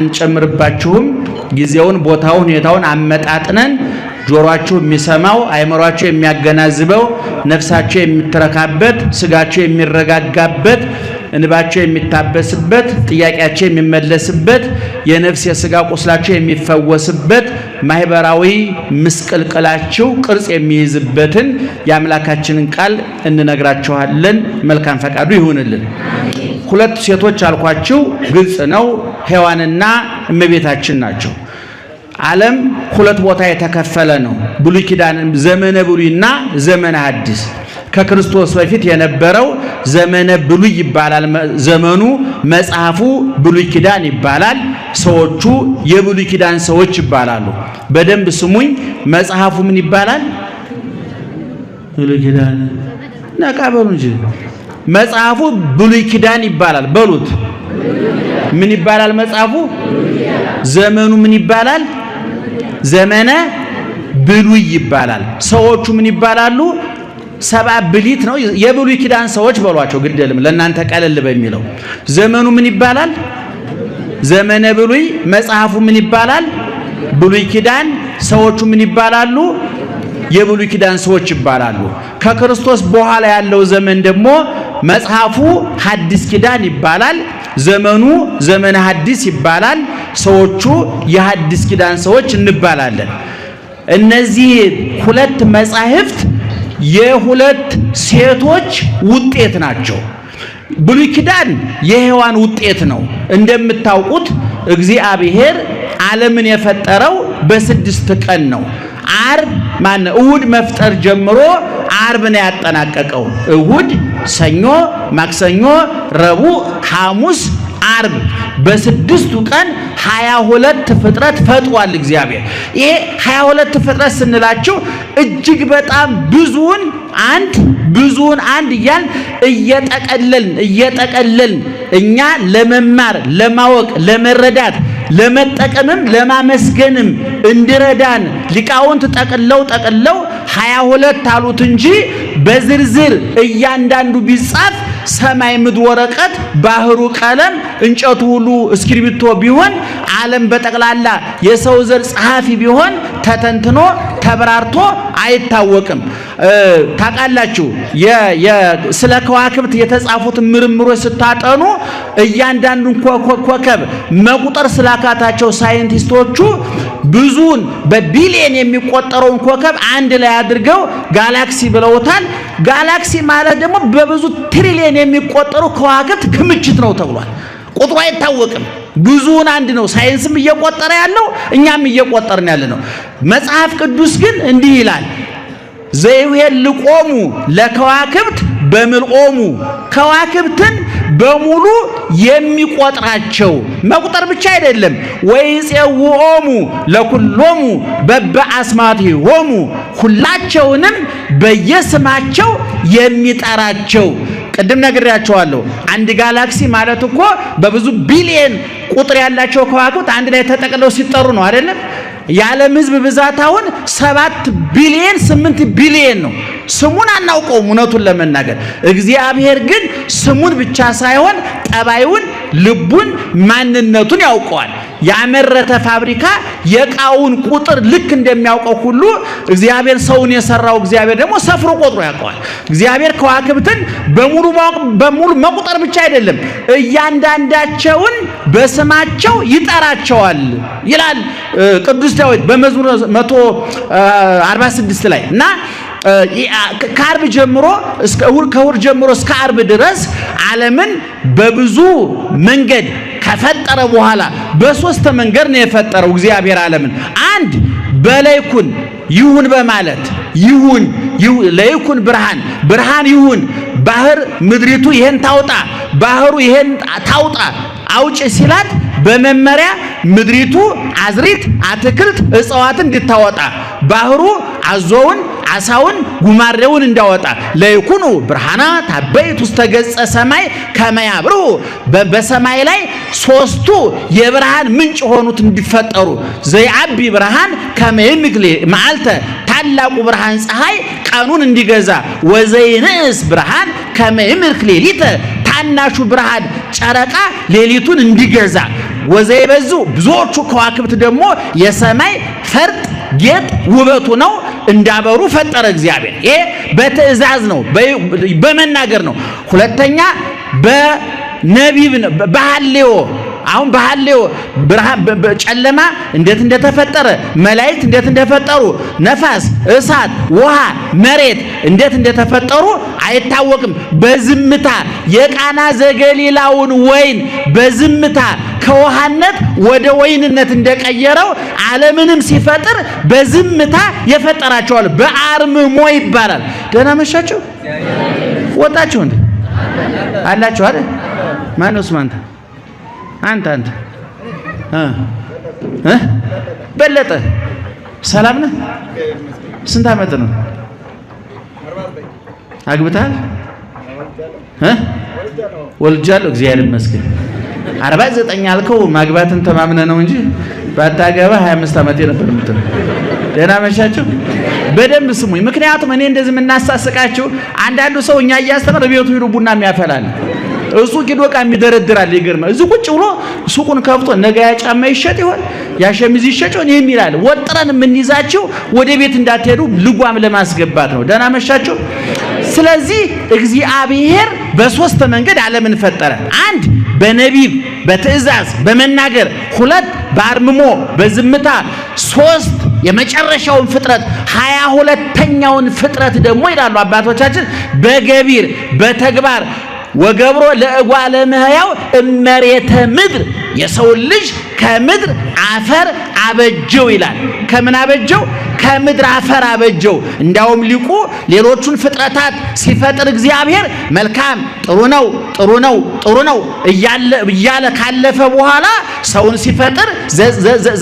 እንጨምርባችሁም ጊዜውን ቦታውን ሁኔታውን አመጣጥነን ጆሮአችሁ የሚሰማው አይምሮአችሁ የሚያገናዝበው ነፍሳችሁ የሚተረካበት ስጋችሁ የሚረጋጋበት እንባችሁ የሚታበስበት ጥያቄያችሁ የሚመለስበት የነፍስ የስጋ ቁስላችሁ የሚፈወስበት ማህበራዊ ምስቅልቅላችሁ ቅርጽ የሚይዝበትን የአምላካችንን ቃል እንነግራችኋለን። መልካም ፈቃዱ ይሁንልን። ሁለት ሴቶች አልኳችሁ፣ ግልጽ ነው። ሔዋንና እመቤታችን ናቸው። ዓለም ሁለት ቦታ የተከፈለ ነው። ብሉይ ኪዳን ዘመነ ብሉይና ዘመነ ሐዲስ። ከክርስቶስ በፊት የነበረው ዘመነ ብሉይ ይባላል። ዘመኑ መጽሐፉ ብሉይ ኪዳን ይባላል። ሰዎቹ የብሉይ ኪዳን ሰዎች ይባላሉ። በደንብ ስሙኝ። መጽሐፉ ምን ይባላል? ብሉይ ኪዳን ነቃ በሉ እንጂ። መጽሐፉ ብሉይ ኪዳን ይባላል። በሉት ምን ይባላል መጽሐፉ? ዘመኑ ምን ይባላል? ዘመነ ብሉይ ይባላል። ሰዎቹ ምን ይባላሉ? ሰብአ ብሊት ነው። የብሉይ ኪዳን ሰዎች በሏቸው፣ ግድልም ለእናንተ ቀለል በሚለው። ዘመኑ ምን ይባላል? ዘመነ ብሉይ። መጽሐፉ ምን ይባላል? ብሉይ ኪዳን። ሰዎቹ ምን ይባላሉ? የብሉይ ኪዳን ሰዎች ይባላሉ። ከክርስቶስ በኋላ ያለው ዘመን ደግሞ መጽሐፉ ሐዲስ ኪዳን ይባላል። ዘመኑ ዘመነ ሐዲስ ይባላል። ሰዎቹ የሐዲስ ኪዳን ሰዎች እንባላለን። እነዚህ ሁለት መጻሕፍት የሁለት ሴቶች ውጤት ናቸው። ብሉይ ኪዳን የሔዋን ውጤት ነው። እንደምታውቁት እግዚአብሔር ዓለምን የፈጠረው በስድስት ቀን ነው። ዓርብ እሁድ መፍጠር ጀምሮ ዓርብ ነው ያጠናቀቀው። እሁድ፣ ሰኞ፣ ማክሰኞ፣ ረቡዕ፣ ሐሙስ፣ ዓርብ በስድስቱ ቀን 22 ፍጥረት ፈጥሯል እግዚአብሔር። ይሄ 22 ፍጥረት ስንላችሁ እጅግ በጣም ብዙውን አንድ እየጠቀለልን እኛ ለመማር ለማወቅ ለመረዳት ለመጠቀምም ለማመስገንም እንዲረዳን ሊቃውንት ጠቅለው 22 አሉት እንጂ በዝርዝር እያንዳንዱ ቢጻፍ ሰማይ ምድር ወረቀት ባህሩ ቀለም እንጨቱ ሁሉ እስክሪብቶ ቢሆን ዓለም በጠቅላላ የሰው ዘር ጸሐፊ ቢሆን ተተንትኖ ተብራርቶ አይታወቅም። ታውቃላችሁ ስለ ከዋክብት የተጻፉት ምርምሮች ስታጠኑ እያንዳንዱን ኮከብ መቁጠር ስላካታቸው ሳይንቲስቶቹ ብዙውን በቢሊየን የሚቆጠረውን ኮከብ አንድ ላይ አድርገው ጋላክሲ ብለውታል። ጋላክሲ ማለት ደግሞ በብዙ ትሪሊየን የሚቆጠሩ ከዋክብት ክምችት ነው ተብሏል። ቁጥሩ አይታወቅም። ብዙውን አንድ ነው። ሳይንስም እየቆጠረ ያለው እኛም እየቆጠርን ያለ ነው። መጽሐፍ ቅዱስ ግን እንዲህ ይላል፣ ዘይሄልቆሙ ለከዋክብት በምልኦሙ፣ ከዋክብትን በሙሉ የሚቆጥራቸው መቁጠር ብቻ አይደለም። ወይጼውኦሙ ለኩሎሙ በበአስማቲሆሙ፣ ሁላቸውንም በየስማቸው የሚጠራቸው። ቅድም ነግሬያቸዋለሁ። አንድ ጋላክሲ ማለት እኮ በብዙ ቢሊየን ቁጥር ያላቸው ከዋክብት አንድ ላይ ተጠቅለው ሲጠሩ ነው አይደለም? የዓለም ሕዝብ ብዛት አሁን 7 ቢሊየን 8 ቢሊየን ነው። ስሙን አናውቀውም እውነቱን ለመናገር። እግዚአብሔር ግን ስሙን ብቻ ሳይሆን ጠባዩን፣ ልቡን፣ ማንነቱን ያውቀዋል። ያመረተ ፋብሪካ የቃውን ቁጥር ልክ እንደሚያውቀው ሁሉ እግዚአብሔር ሰውን የሰራው እግዚአብሔር ደግሞ ሰፍሮ ቆጥሮ ያውቀዋል። እግዚአብሔር ከዋክብትን በሙሉ መቁጠር ብቻ አይደለም፣ እያንዳንዳቸውን በስማቸው ይጠራቸዋል ይላል ቅዱስ ዳዊት በመዝሙር 146 ላይ እና ከዓርብ ጀምሮ ከእሑድ ጀምሮ እስከ ዓርብ ድረስ ዓለምን በብዙ መንገድ ከፈጠረ በኋላ በሶስት መንገድ ነው የፈጠረው እግዚአብሔር ዓለምን። አንድ በለይኩን ይሁን በማለት ይሁን ለይኩን ብርሃን ይሁን፣ ባህር ምድሪቱ ይሄን ታውጣ፣ ባህሩ ይሄን ታውጣ አውጭ ሲላት በመመሪያ ምድሪቱ አዝሪት፣ አትክልት፣ እጽዋትን እንድታወጣ ባህሩ አዞውን አሳውን ጉማሬውን እንዳወጣ ለይኩኑ ብርሃናት አበይት ውስተ ገጸ ሰማይ ከመያብሩ፣ በሰማይ ላይ ሶስቱ የብርሃን ምንጭ ሆኑት እንዲፈጠሩ ዘይአቢ ብርሃን ከመይምግሌ መዓልተ፣ ታላቁ ብርሃን ፀሐይ ቀኑን እንዲገዛ፣ ወዘይንስ ብርሃን ከመይምርክ ሌሊተ፣ ታናሹ ብርሃን ጨረቃ ሌሊቱን እንዲገዛ ወዘይበዙ ብዙዎቹ ከዋክብት ደግሞ የሰማይ ፈርጥ ጌጥ ውበቱ ነው እንዳበሩ ፈጠረ እግዚአብሔር። ይሄ በትእዛዝ ነው፣ በመናገር ነው። ሁለተኛ በነቢብ ነው፣ በሐሌዮ አሁን በሐሌዮ ጨለማ እንዴት እንደተፈጠረ፣ መላእክት እንዴት እንደፈጠሩ፣ ነፋስ፣ እሳት፣ ውሃ፣ መሬት እንዴት እንደተፈጠሩ አይታወቅም። በዝምታ የቃና ዘገሊላውን ወይን በዝምታ ከውሃነት ወደ ወይንነት እንደቀየረው ዓለምንም ሲፈጥር በዝምታ የፈጠራቸዋል። በአርምሞ ይባላል። ደህና መሻችሁ ወጣችሁ እንዴ አላችሁ አይደል? ማነው ስማንተ አንተ በለጠ ሰላም ነህ? ስንት ዓመት ነው? አግብተሃል? ወልጃለሁ። እግዚአብሔር ይመስገን። 49 አልከው ማግባትን ተማምነህ ነው እንጂ ባታገባ 25 ዓመቴ ነበር የምትለው። ደህና መሻችሁ። በደንብ ስሙኝ። ምክንያቱም እኔ እንደዚህ የምናሳስቃችሁ አንዳንዱ ሰው እኛ እያስተማረ ቤቱ ሄዶ ቡና የሚያፈላል እሱ ኪዶ ዕቃ የሚደረድራል። ይገርማል። እዚህ ቁጭ ብሎ ሱቁን ከፍቶ ነገ ያ ጫማ ይሸጥ ይሆን ያ ሸሚዝ ይሸጥ ይሆን የሚላል። ወጥረን የምንይዛችሁ ወደ ቤት እንዳትሄዱ ልጓም ለማስገባት ነው። ደህና መሻችሁ። ስለዚህ እግዚአብሔር በሶስት መንገድ ዓለምን ፈጠረ። አንድ በነቢብ በትእዛዝ በመናገር፣ ሁለት በአርምሞ በዝምታ፣ ሶስት የመጨረሻውን ፍጥረት 22ኛውን ፍጥረት ደግሞ ይላሉ አባቶቻችን በገቢር በተግባር ወገብሮ ለእጓለ እመሕያው እመሬተ ምድር የሰው ልጅ ከምድር አፈር አበጀው ይላል። ከምን አበጀው? ከምድር አፈር አበጀው። እንዳውም ሊቁ ሌሎቹን ፍጥረታት ሲፈጥር እግዚአብሔር መልካም ጥሩ ነው ጥሩ ነው ጥሩ ነው እያለ ካለፈ በኋላ ሰውን ሲፈጥር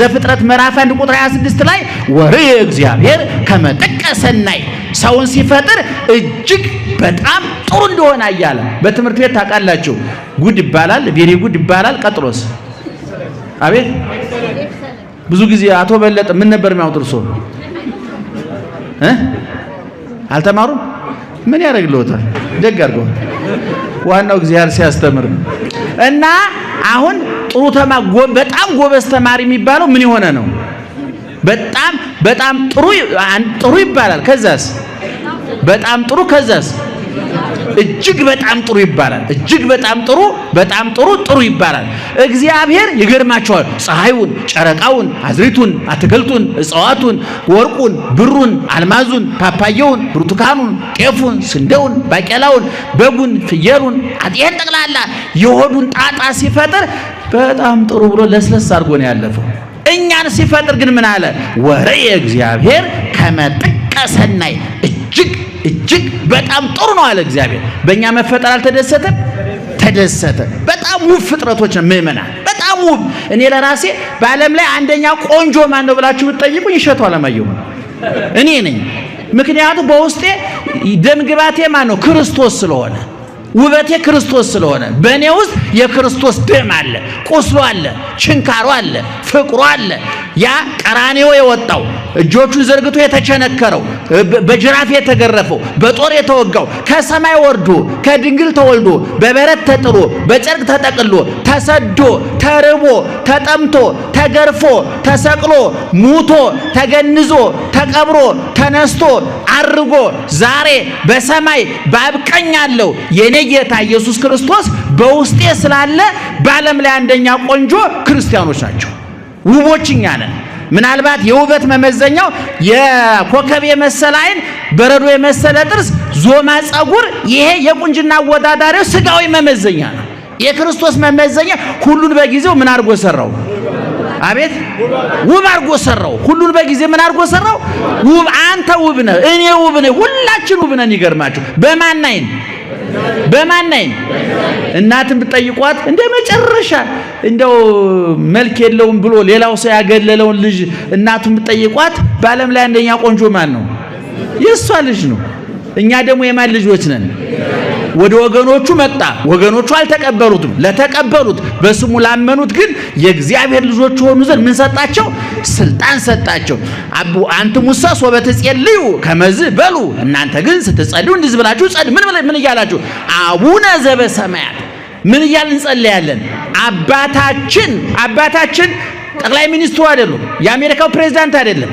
ዘፍጥረት ምዕራፍ 1 ቁጥር 26 ላይ ወርየ እግዚአብሔር ከመ ጥቀ ሰናይ ሰውን ሲፈጥር እጅግ በጣም ጥሩ እንደሆነ አያለ። በትምህርት ቤት ታውቃላችሁ ጉድ ይባላል፣ ቬሪ ጉድ ይባላል። ቀጥሎስ አቤት ብዙ ጊዜ አቶ በለጠ ምን ነበር የሚያወጡት? እርሶ አልተማሩም? ምን ያደርግልዎታል? ደግ አድርገው። ዋናው እግዚአብሔር ሲያስተምር እና አሁን ጥሩ በጣም ጎበዝ ተማሪ የሚባለው ምን የሆነ ነው? በጣም ጥሩ ይባላል። ከዛስ በጣም ጥሩ፣ ከዛስ እጅግ በጣም ጥሩ ይባላል። እጅግ በጣም ጥሩ ይባላል። እግዚአብሔር ይገርማቸዋል። ፀሐዩን፣ ጨረቃውን፣ አዝሪቱን፣ አትክልቱን፣ እጽዋቱን፣ ወርቁን፣ ብሩን፣ አልማዙን፣ ፓፓየውን፣ ብርቱካኑን፣ ጤፉን፣ ስንዴውን፣ ባቄላውን፣ በጉን፣ ፍየሉን፣ አጤን ጠቅላላ የሆዱን ጣጣ ሲፈጥር በጣም ጥሩ ብሎ ለስለስ አድርጎ ነው ያለፈው። እኛን ሲፈጥር ግን ምን አለ? ወርየ እግዚአብሔር ከመ ጥቀ ሰናይ እጅግ በጣም ጥሩ ነው አለ እግዚአብሔር። በእኛ መፈጠር አልተደሰተም? ተደሰተ። በጣም ውብ ፍጥረቶች ነው ምእመናን፣ በጣም ውብ። እኔ ለራሴ በዓለም ላይ አንደኛ ቆንጆ ማን ነው ብላችሁ ብትጠይቁኝ እሸቱ አለማየሁ እኔ ነኝ። ምክንያቱም በውስጤ ደምግባቴ ማን ነው? ክርስቶስ ስለሆነ፣ ውበቴ ክርስቶስ ስለሆነ በእኔ ውስጥ የክርስቶስ ደም አለ፣ ቁስሉ አለ፣ ችንካሩ አለ፣ ፍቅሩ አለ። ያ ቀራኔው የወጣው እጆቹን ዘርግቶ የተቸነከረው በጅራፍ የተገረፈው በጦር የተወጋው ከሰማይ ወርዶ ከድንግል ተወልዶ በበረት ተጥሎ በጨርቅ ተጠቅሎ ተሰዶ ተርቦ ተጠምቶ ተገርፎ ተሰቅሎ ሙቶ ተገንዞ ተቀብሮ ተነስቶ አርጎ ዛሬ በሰማይ በአብ ቀኝ ያለው የኔ ጌታ ኢየሱስ ክርስቶስ በውስጤ ስላለ በዓለም ላይ አንደኛ ቆንጆ ክርስቲያኖች ናቸው። ውቦች እኛ ነን። ምናልባት የውበት መመዘኛው የኮከብ የመሰለ አይን፣ በረዶ የመሰለ ጥርስ፣ ዞማ ጸጉር፣ ይሄ የቁንጅና አወዳዳሪው ስጋዊ መመዘኛ ነው። የክርስቶስ መመዘኛ ሁሉን በጊዜው ምን አድርጎ ሰራው? አቤት ውብ አድርጎ ሰራው። ሁሉን በጊዜ ምን አድርጎ ሰራው? ውብ። አንተ ውብ ነህ፣ እኔ ውብ ነኝ፣ ሁላችን ውብ ነን። ይገርማችሁ። በማን አይን? እናትን ብትጠይቋት እንደ መጨረሻ እንደው መልክ የለውም ብሎ ሌላው ሰው ያገለለውን ልጅ እናቱን ብትጠይቋት በዓለም ላይ አንደኛ ቆንጆ ማን ነው? የሷ ልጅ ነው። እኛ ደግሞ የማን ልጆች ነን? ወደ ወገኖቹ መጣ፣ ወገኖቹ አልተቀበሉትም። ለተቀበሉት በስሙ ላመኑት ግን የእግዚአብሔር ልጆች ሆኑ ዘንድ ምን ሰጣቸው? ስልጣን ሰጣቸው። አንትሙሰ ሶበ ትጼልዩ ከመዝ በሉ፣ እናንተ ግን ስትጸልዩ እንዲህ ብላችሁ ጸልዩ። ምን እያላችሁ? አቡነ ዘበሰማያት ምን እያልን እንጸልያለን? አባታችን ጠቅላይ ሚኒስትሩ አይደሉም፣ የአሜሪካው ፕሬዝዳንት አይደለም።